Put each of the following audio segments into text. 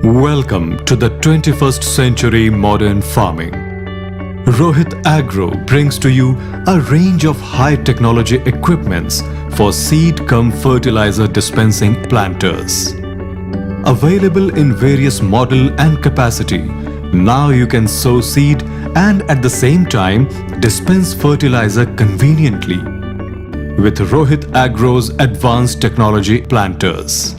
Welcome to the 21st century modern farming. Rohit Agro brings to you a range of high technology equipments for seed-cum-fertilizer dispensing planters. Available in various model and capacity, now you can sow seed and at the same time dispense fertilizer conveniently with Rohit Agro's advanced technology planters.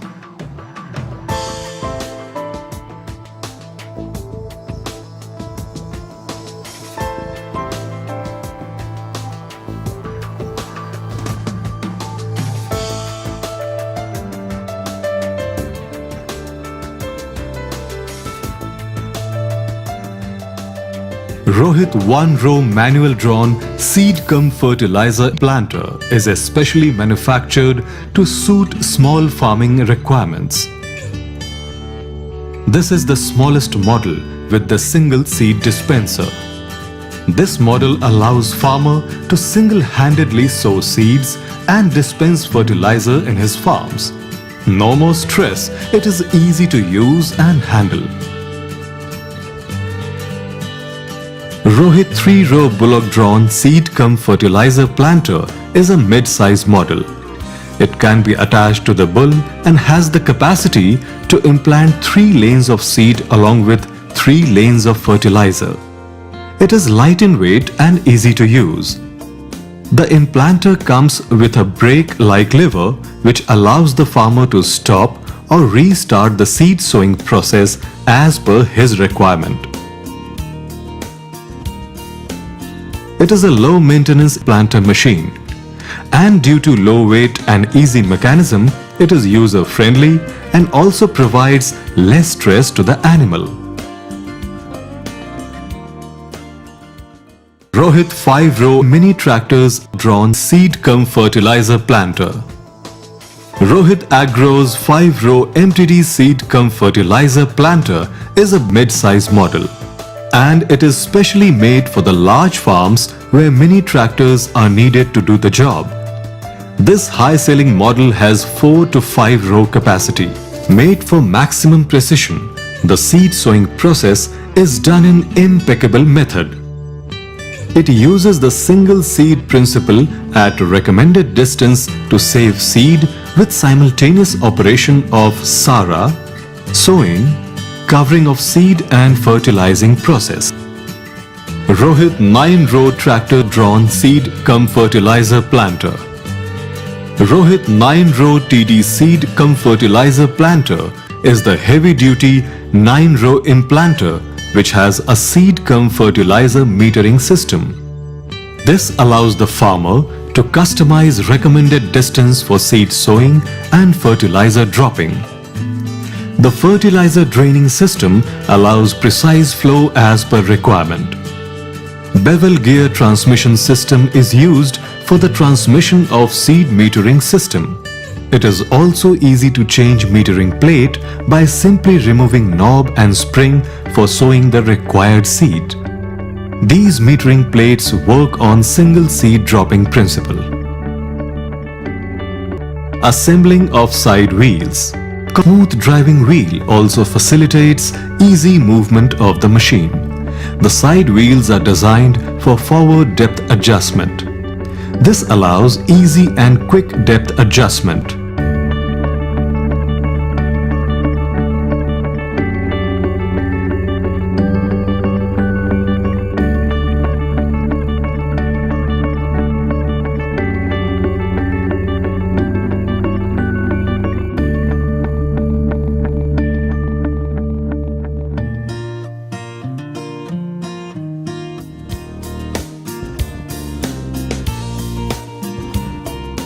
Rohit one-row manual-drawn seed-cum-fertilizer planter is especially manufactured to suit small farming requirements. This is the smallest model with the single seed dispenser. This model allows farmer to single-handedly sow seeds and dispense fertilizer in his farms. No more stress, it is easy to use and handle. Rohit 3-row bullock-drawn seed-cum-fertilizer planter is a mid-size model. It can be attached to the bull and has the capacity to implant 3 lanes of seed along with 3 lanes of fertilizer. It is light in weight and easy to use. The implanter comes with a brake-like lever which allows the farmer to stop or restart the seed sowing process as per his requirement. It is a low-maintenance planter machine, and due to low weight and easy mechanism, it is user-friendly and also provides less stress to the animal. Rohit 5-row mini tractors drawn seed-cum-fertilizer planter. Rohit Agro's 5-row MTD seed-cum-fertilizer planter is a mid-size model, and it is specially made for the large farms where mini tractors are needed to do the job. This high-selling model has 4 to 5 row capacity. Made for maximum precision, the seed sowing process is done in impeccable method. It uses the single seed principle at recommended distance to save seed with simultaneous operation of SARA, sowing, covering of seed and fertilizing process. Rohit 9-row tractor drawn seed-cum-fertilizer planter. Rohit 9-row TD seed-cum-fertilizer planter is the heavy-duty 9-row implanter which has a seed-cum-fertilizer metering system. This allows the farmer to customize recommended distance for seed sowing and fertilizer dropping. The fertilizer draining system allows precise flow as per requirement. Bevel gear transmission system is used for the transmission of seed metering system. It is also easy to change metering plate by simply removing knob and spring for sowing the required seed. These metering plates work on single seed dropping principle. Assembling of side wheels. Smooth driving wheel also facilitates easy movement of the machine. The side wheels are designed for forward depth adjustment. This allows easy and quick depth adjustment.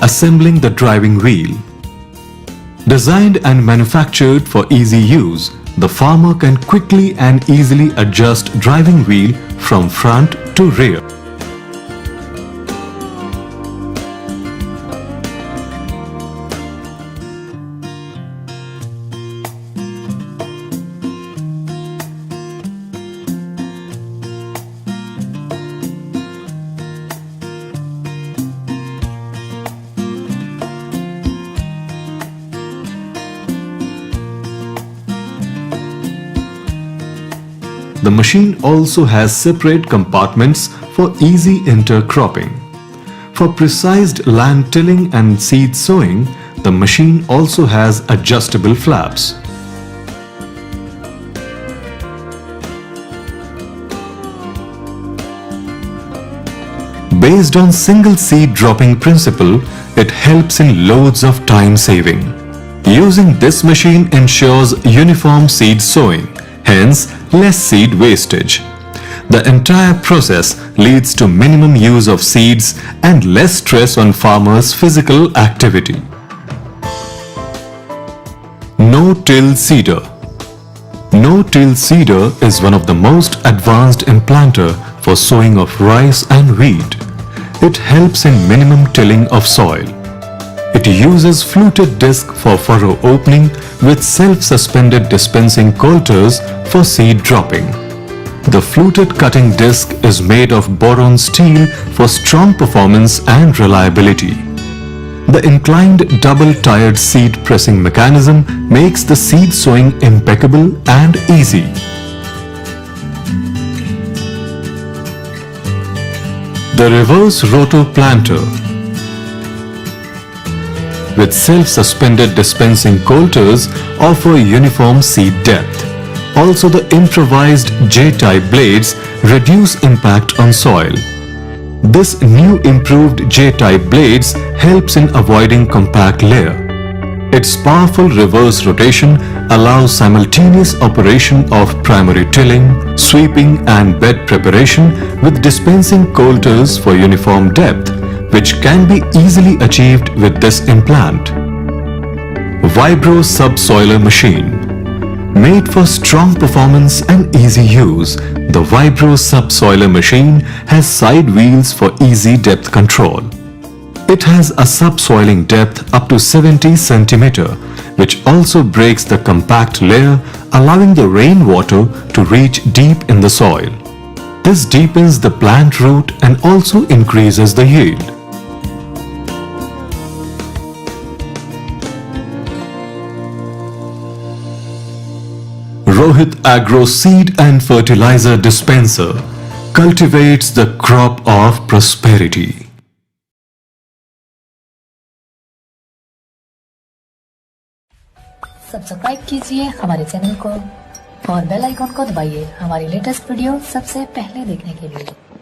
Assembling the driving wheel. Designed and manufactured for easy use, the farmer can quickly and easily adjust driving wheel from front to rear. The machine also has separate compartments for easy intercropping. For precise land tilling and seed sowing, the machine also has adjustable flaps. Based on single seed dropping principle, it helps in loads of time saving. Using this machine ensures uniform seed sowing, hence less seed wastage. The entire process leads to minimum use of seeds and less stress on farmers' physical activity. Notill Cedar. Notill Cedar is one of the most advanced implanter for sowing of rice and wheat. It helps in minimum tilling of soil. It uses fluted disc for furrow opening with self-suspended dispensing coulters for seed dropping. The fluted cutting disc is made of boron steel for strong performance and reliability. The inclined double-tired seed pressing mechanism makes the seed sowing impeccable and easy. The reverse rotor planter. With self-suspended dispensing coulters offer uniform seed depth. Also, the improvised J-type blades reduce impact on soil. This new improved J-type blades helps in avoiding compact layer. Its powerful reverse rotation allows simultaneous operation of primary tilling, sweeping and bed preparation with dispensing coulters for uniform depth, which can be easily achieved with this implant. Vibro Subsoiler machine. Made for strong performance and easy use, the Vibro Subsoiler machine has side wheels for easy depth control. It has a subsoiling depth up to 70 cm, which also breaks the compact layer, allowing the rainwater to reach deep in the soil. This deepens the plant root and also increases the yield. Rohit Agro Seed and Fertilizer Dispenser cultivates the crop of prosperity. Subscribe कीजिए हमारे channel को और bell icon को दबाइए हमारी latest video सबसे पहले देखने के लिए।